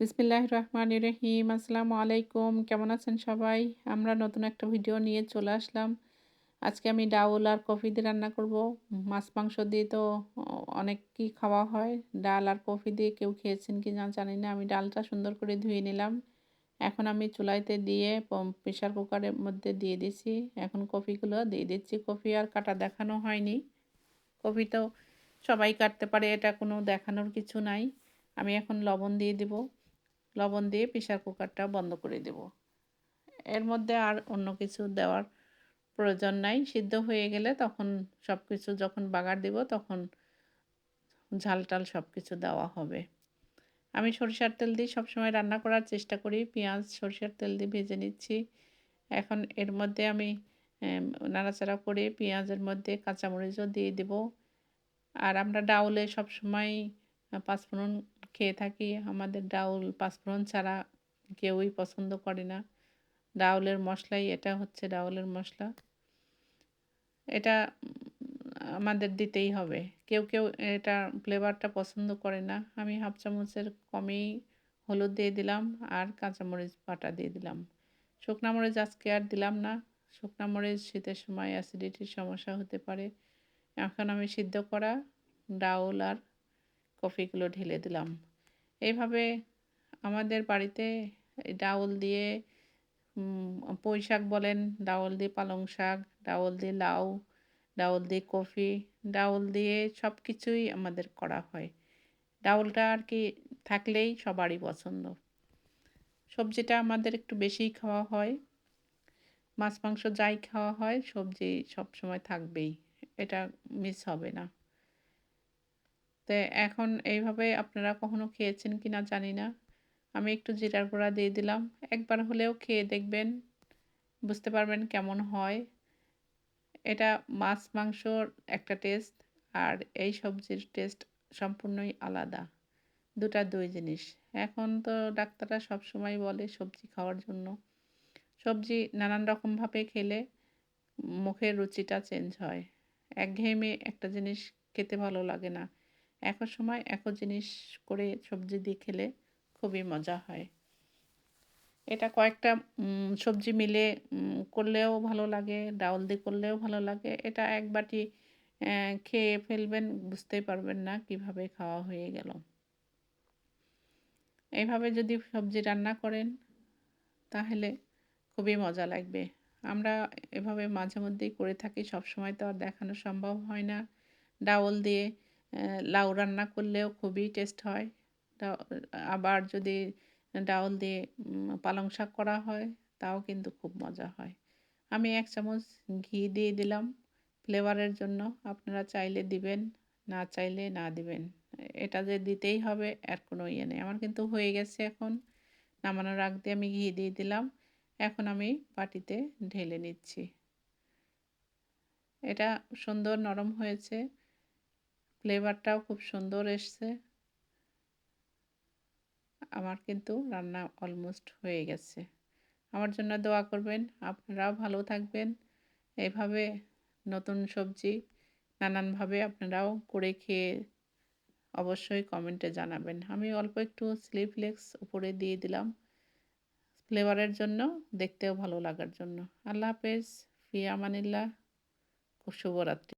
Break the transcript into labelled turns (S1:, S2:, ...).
S1: বিসমিল্লাহির রহমানির রহিম। আসসালামু আলাইকুম। কেমন আছেন সবাই? আমরা নতুন একটা ভিডিও নিয়ে চলে আসলাম। আজকে আমি ডাউল আর কফি দিয়ে রান্না করব। মাছ মাংস দিয়ে তো অনেকই খাওয়া হয়। ডাল আর কফি দিয়ে কেউ খেয়েছেন কিনা জানি না। আমি ডালটা সুন্দর করে ধুয়ে নিলাম। এখন আমি চুলাইতে দিয়ে প্রেশার কুকারের মধ্যে দিয়ে দিছি। এখন কফিগুলো দিয়ে দিচ্ছি। কফি আর কাটা দেখানো হয়নি। কফি তো সবাই কাটতে পারে, এটা কোনো দেখানোর কিছু নাই। আমি এখন লবণ দিয়ে দিব। লবণ দিয়ে প্রেশার কুকারটা বন্ধ করে দেব। এর মধ্যে আর অন্য কিছু দেওয়ার প্রয়োজন নাই। সিদ্ধ হয়ে গেলে তখন সব কিছু যখন বাগার দিব তখন ঝাল-টাল সব কিছু দেওয়া হবে। আমি সরিষার তেল দিয়ে সবসময় রান্না করার চেষ্টা করি। পেঁয়াজ সরিষার তেল দিয়ে ভেজে নিচ্ছি। এখন এর মধ্যে আমি নাড়াচাড়া করে পেঁয়াজের মধ্যে কাঁচামরিচও দিয়ে দেব। আর আমরা ডাউলে সবসময় পাঁচফোড়ন খেয়ে থাকি। আমাদের ডাউল পাঁচফোড়ন ছাড়া কেউই পছন্দ করে না। ডাউলের মশলাই এটা হচ্ছে ডাউলের মশলা। এটা আমাদের দিতেই হবে। কেউ এটা ফ্লেভারটা পছন্দ করে না। আমি হাফ চামচের কমেই হলুদ দিয়ে দিলাম আর কাঁচামরিচ বাটা দিয়ে দিলাম। শুকনা মরিচ আজকে আর দিলাম না। শুকনা মরিচ শীতের সময় অ্যাসিডিটির সমস্যা হতে পারে। এখন আমি সিদ্ধ করা ডাউল আর কফিগুলো ঢেলে দিলাম। এইভাবে আমাদের বাড়িতে ডাউল দিয়ে পুঁই শাক বলেন, ডাউল দিয়ে পালং শাক, ডাউল দিয়ে লাউ, ডাউল দিয়ে কফি, ডাউল দিয়ে সব কিছুই আমাদের করা হয়। ডাউলটা আর কি থাকলেই সবারই পছন্দ। সবজিটা আমাদের একটু বেশিই খাওয়া হয়। মাছ মাংস যাই খাওয়া হয় সবজি সবসময় থাকবেই। এটা মিস হবে না। তো এখন এইভাবে আপনারা কখনো খেয়েছেন কিনা জানি না। আমি একটু জিরার গুঁড়া দিয়ে দিলাম। একবার হলেও খেয়ে দেখবেন, বুঝতে পারবেন কেমন হয়। এটা মাছ মাংসর একটা টেস্ট আর এই সবজির টেস্ট সম্পূর্ণই আলাদা। দুই জিনিস। এখন তো ডাক্তাররা সবসময় বলে সবজি খাওয়ার জন্য। সবজি নানান রকমভাবে খেলে মুখের রুচিটা চেঞ্জ হয়। একঘেয়েমি একটা জিনিস খেতে ভালো লাগে না। একই সময় একই জিনিস করে সবজি দিয়ে খেলে খুবই মজা হয়। এটা কয়েকটা সবজি মিলে করলেও ভালো লাগে, ডাউল দিয়ে করলেও ভালো লাগে। এটা এক বাটি খেয়ে ফেলবেন, বুঝতেই পারবেন না কিভাবে খাওয়া হয়ে গেল। এইভাবে যদি সবজি রান্না করেন তাহলে খুবই মজা লাগবে। আমরা এভাবে মাঝে মধ্যেই করে থাকি, সবসময় তো আর দেখানো সম্ভব হয় না। ডাউল দিয়ে লাউ রান্না করলেও খুবই টেস্ট হয়। ডাউ আবার যদি ডাউল দিয়ে পালং শাক করা হয় তাও কিন্তু খুব মজা হয়। আমি ১ চামচ ঘি দিয়ে দিলাম ফ্লেভারের জন্য। আপনারা চাইলে দিবেন, না চাইলে না দিবেন। এটা যে দিতেই হবে এর কোনো ইয়ে নেই। আমার কিন্তু হয়ে গেছে এখন। নামানোর আগ দিয়ে আমি ঘি দিয়ে দিলাম। এখন আমি বাটিতে ঢেলে নিচ্ছি। এটা সুন্দর নরম হয়েছে। ফ্লেভারটাও খুব সুন্দর এসছে। আমার কিন্তু রান্না অলমোস্ট হয়ে গেছে। আমার জন্য দোয়া করবেন। আপনারাও ভালো থাকবেন। এভাবে নতুন সবজি নানানভাবে আপনারাও করে খেয়ে অবশ্যই কমেন্টে জানাবেন। আমি অল্প একটু চিলি ফ্লেক্স উপরে দিয়ে দিলাম ফ্লেভারের জন্য, দেখতেও ভালো লাগার জন্য। আল্লাহ হাফেজ। ফি আমানিল্লাহ। শুভরাত্রি।